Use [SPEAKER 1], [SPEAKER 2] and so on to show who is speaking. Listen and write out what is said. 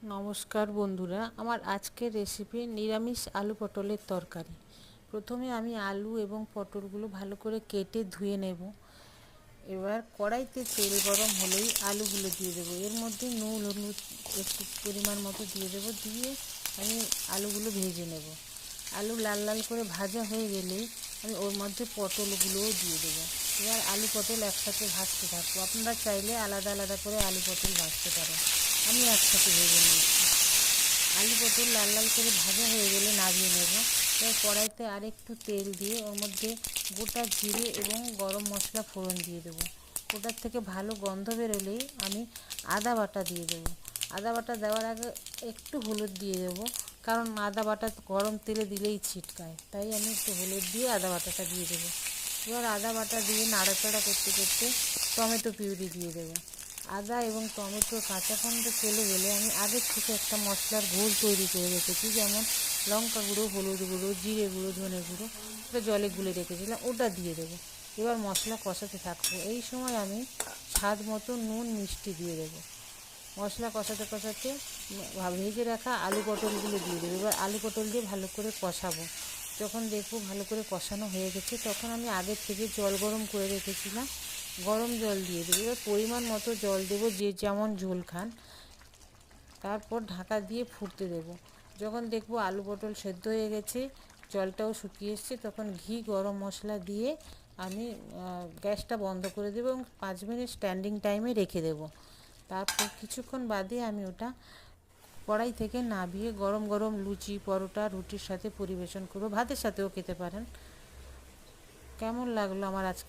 [SPEAKER 1] নমস্কার বন্ধুরা, আমার আজকের রেসিপি নিরামিষ আলু পটলের তরকারি। প্রথমে আমি আলু এবং পটলগুলো ভালো করে কেটে ধুয়ে নেব। এবার কড়াইতে তেল গরম হলেই আলুগুলো দিয়ে দেবো। এর মধ্যে নুন হলুদ একটু পরিমাণ মতো দিয়ে দেবো, দিয়ে আমি আলুগুলো ভেজে নেব। আলু লাল লাল করে ভাজা হয়ে গেলেই আমি ওর মধ্যে পটলগুলোও দিয়ে দেবো। এবার আলু পটল একসাথে ভাজতে থাকবো। আপনারা চাইলে আলাদা আলাদা করে আলু পটল ভাজতে পারেন, আমি একসাথে ভেজে নিয়েছি। আলু পটল লাল লাল করে ভাজা হয়ে গেলে নামিয়ে নেব। এবার কড়াইতে আরেকটু তেল দিয়ে ওর মধ্যে গোটা জিরে এবং গরম মশলা ফোড়ন দিয়ে দেবো। ওটার থেকে ভালো গন্ধ বেরোলেই আমি আদা বাটা দিয়ে দেবো। আদা বাটা দেওয়ার আগে একটু হলুদ দিয়ে দেবো, কারণ আদা বাটা গরম তেলে দিলেই ছিটকায়, তাই আমি একটু হলুদ দিয়ে আদা বাটাটা দিয়ে দেবো। এবার আদা বাটা দিয়ে নাড়াচাড়া করতে করতে টমেটো পিউরি দিয়ে দেবো। আদা এবং টমেটোর কাঁচা গন্ধ চলে গেলে আমি আগের থেকে একটা মশলার ঘোল তৈরি করে রেখেছি, যেমন লঙ্কা গুঁড়ো, হলুদ গুঁড়ো, জিরে গুঁড়ো, ধনে গুঁড়ো, ওটা জলে গুলে রেখেছিলাম, ওটা দিয়ে দেবো। এবার মশলা কষাতে থাকবো। এই সময় আমি স্বাদ মতো নুন মিষ্টি দিয়ে দেবো। মশলা কষাতে কষাতে ভেজে রাখা আলু পটলগুলো দিয়ে দেবো। এবার আলু পটল দিয়ে ভালো করে কষাবো। যখন দেখবো ভালো করে কষানো হয়ে গেছে, তখন আমি আগের থেকে জল গরম করে রেখেছিলাম, গরম জল দিয়ে দেবো। এবার পরিমাণ মতো জল দেবো, যে যেমন ঝোল খান। তারপর ঢাকা দিয়ে ফুটতে দেবো। যখন দেখবো আলু পটল সেদ্ধ হয়ে গেছে, জলটাও শুকিয়ে এসছে, তখন ঘি গরম মশলা দিয়ে আমি গ্যাসটা বন্ধ করে দেবো এবং 5 মিনিট স্ট্যান্ডিং টাইমে রেখে দেবো। তারপর কিছুক্ষণ বাদে আমি ওটা কড়াই থেকে নামিয়ে গরম গরম লুচি, পরোটা, রুটির সাথে পরিবেশন করবো। ভাতের সাথেও খেতে পারেন। কেমন লাগলো আমার আজকে